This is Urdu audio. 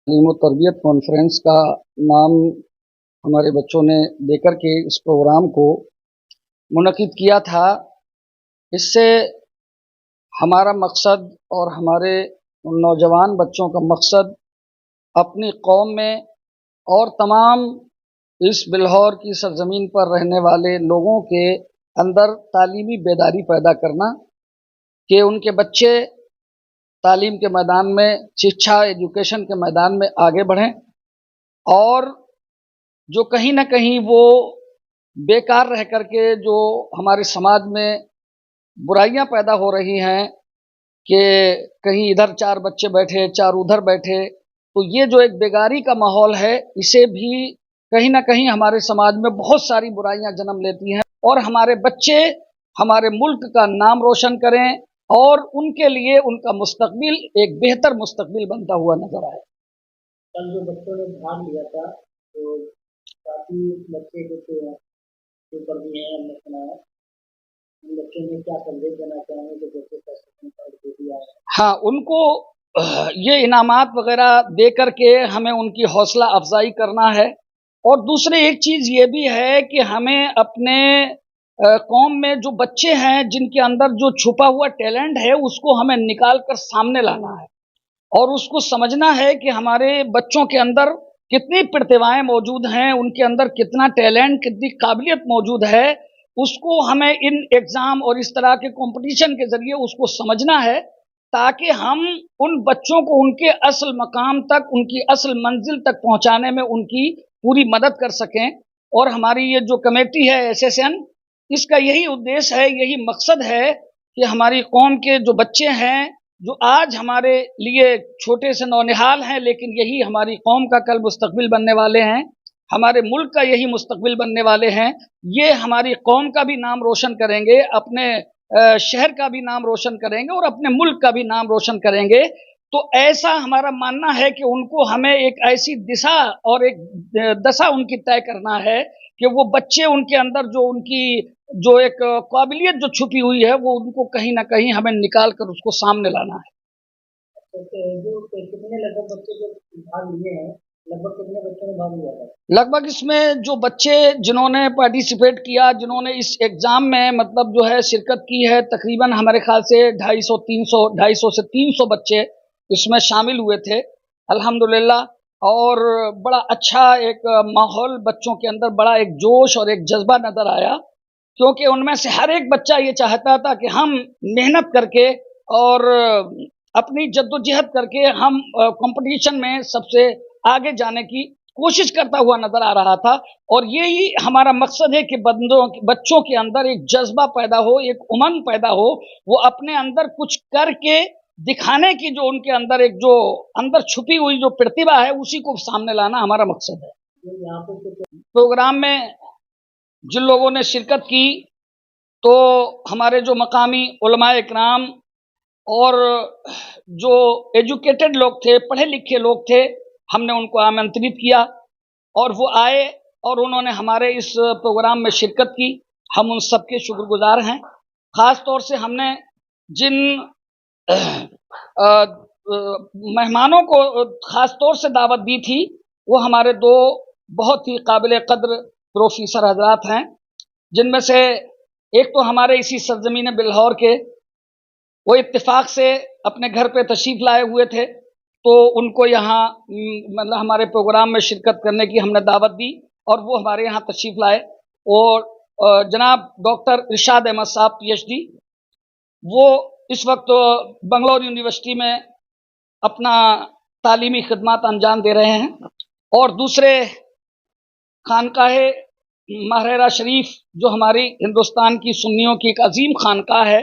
تعلیم و تربیت کانفرنس کا نام ہمارے بچوں نے دے کر کے اس پروگرام کو منعقد کیا تھا۔ اس سے ہمارا مقصد اور ہمارے نوجوان بچوں کا مقصد اپنی قوم میں اور تمام اس بلہور کی سرزمین پر رہنے والے لوگوں کے اندر تعلیمی بیداری پیدا کرنا کہ ان کے بچے تعلیم کے میدان میں، شکشا ایجوکیشن کے میدان میں آگے بڑھیں، اور جو کہیں نہ کہیں وہ بیکار رہ کر کے جو ہمارے سماج میں برائیاں پیدا ہو رہی ہیں کہ کہیں ادھر 4 بچے بیٹھے 4 ادھر بیٹھے، تو یہ جو ایک بیگاری کا ماحول ہے، اسے بھی کہیں نہ کہیں ہمارے سماج میں بہت ساری برائیاں جنم لیتی ہیں، اور ہمارے بچے ہمارے ملک کا نام روشن کریں اور ان کے لیے ان کا مستقبل ایک بہتر مستقبل بنتا ہوا نظر آئے۔ کل جو بچوں نے بھاگ لیا تھا تو کافی بچے جو پر بھی ہیں، ہم نے سنا ہے ان بچوں نے کیا سندیش دینا چاہیں گے جو بچے کا دے دیا ہے؟ ہاں، ان کو یہ انعامات وغیرہ دے کر کے ہمیں ان کی حوصلہ افزائی کرنا ہے، اور دوسرے ایک چیز یہ بھی ہے کہ ہمیں اپنے قوم میں جو بچے ہیں جن کے اندر جو چھپا ہوا ٹیلنٹ ہے اس کو ہمیں نکال کر سامنے لانا ہے، اور اس کو سمجھنا ہے کہ ہمارے بچوں کے اندر کتنی پرتیبھائیں موجود ہیں، ان کے اندر کتنا ٹیلنٹ، کتنی قابلیت موجود ہے، اس کو ہمیں ان ایگزام اور اس طرح کے کمپٹیشن کے ذریعے اس کو سمجھنا ہے، تاکہ ہم ان بچوں کو ان کے اصل مقام تک، ان کی اصل منزل تک پہنچانے میں ان کی پوری مدد کر سکیں۔ اور ہماری یہ جو کمیٹی ہے SSN، اس کا یہی ادیش ہے، یہی مقصد ہے کہ ہماری قوم کے جو بچے ہیں جو آج ہمارے لیے چھوٹے سے نونہال ہیں، لیکن یہی ہماری قوم کا کل مستقبل بننے والے ہیں، ہمارے ملک کا یہی مستقبل بننے والے ہیں، یہ ہماری قوم کا بھی نام روشن کریں گے، اپنے شہر کا بھی نام روشن کریں گے، اور اپنے ملک کا بھی نام روشن کریں گے۔ تو ایسا ہمارا ماننا ہے کہ ان کو ہمیں ایک ایسی دشا اور ایک دشا ان کی طے کرنا ہے کہ وہ بچے ان کے اندر جو ایک قابلیت جو چھپی ہوئی ہے وہ ان کو کہیں نہ کہیں ہمیں نکال کر اس کو سامنے لانا ہے۔ جو کتنے لگ بھگ بچے جو بھاگ لیے ہیں، لگ بھگ کتنے بچوں نے بھاگ لیا ہے؟ لگ بھگ اس میں جو بچے جنہوں نے پارٹیسپیٹ کیا، جنہوں نے اس ایگزام میں مطلب جو ہے شرکت کی ہے، تقریباً ہمارے خیال سے 250 سے 300 بچے اس میں شامل ہوئے تھے الحمدللہ، اور بڑا اچھا ایک ماحول بچوں کے اندر، بڑا ایک جوش اور ایک جذبہ نظر آیا، کیونکہ ان میں سے ہر ایک بچہ یہ چاہتا تھا کہ ہم محنت کر کے اور اپنی جدوجہد کر کے ہم کمپٹیشن میں سب سے آگے جانے کی کوشش کرتا ہوا نظر آ رہا تھا، اور یہی ہمارا مقصد ہے کہ بچوں کے اندر ایک جذبہ پیدا ہو، ایک امنگ پیدا ہو، وہ اپنے اندر کچھ کر کے دکھانے کی جو ان کے اندر ایک جو اندر چھپی ہوئی جو پرتیبھا ہے اسی کو سامنے لانا ہمارا مقصد ہے۔ پروگرام میں جن لوگوں نے شرکت کی تو ہمارے جو مقامی علماء اکرام اور جو ایجوکیٹڈ لوگ تھے، پڑھے لکھے لوگ تھے، ہم نے ان کو آمنترت کیا اور وہ آئے اور انہوں نے ہمارے اس پروگرام میں شرکت کی۔ ہم ان سب کے شکر گزار ہیں۔ خاص طور سے ہم نے جن مہمانوں کو خاص طور سے دعوت دی تھی وہ ہمارے 2 بہت ہی قابل قدر پروفیسر حضرات ہیں، جن میں سے ایک تو ہمارے اسی سرزمین بلہور کے، وہ اتفاق سے اپنے گھر پہ تشریف لائے ہوئے تھے، تو ان کو یہاں مطلب ہمارے پروگرام میں شرکت کرنے کی ہم نے دعوت دی اور وہ ہمارے یہاں تشریف لائے، اور جناب ڈاکٹر ارشاد احمد صاحب PhD، وہ اس وقت بنگلور یونیورسٹی میں اپنا تعلیمی خدمات انجام دے رہے ہیں، اور دوسرے خانقاہ ماہرہ شریف جو ہماری ہندوستان کی سنیوں کی ایک عظیم خانقاہ ہے،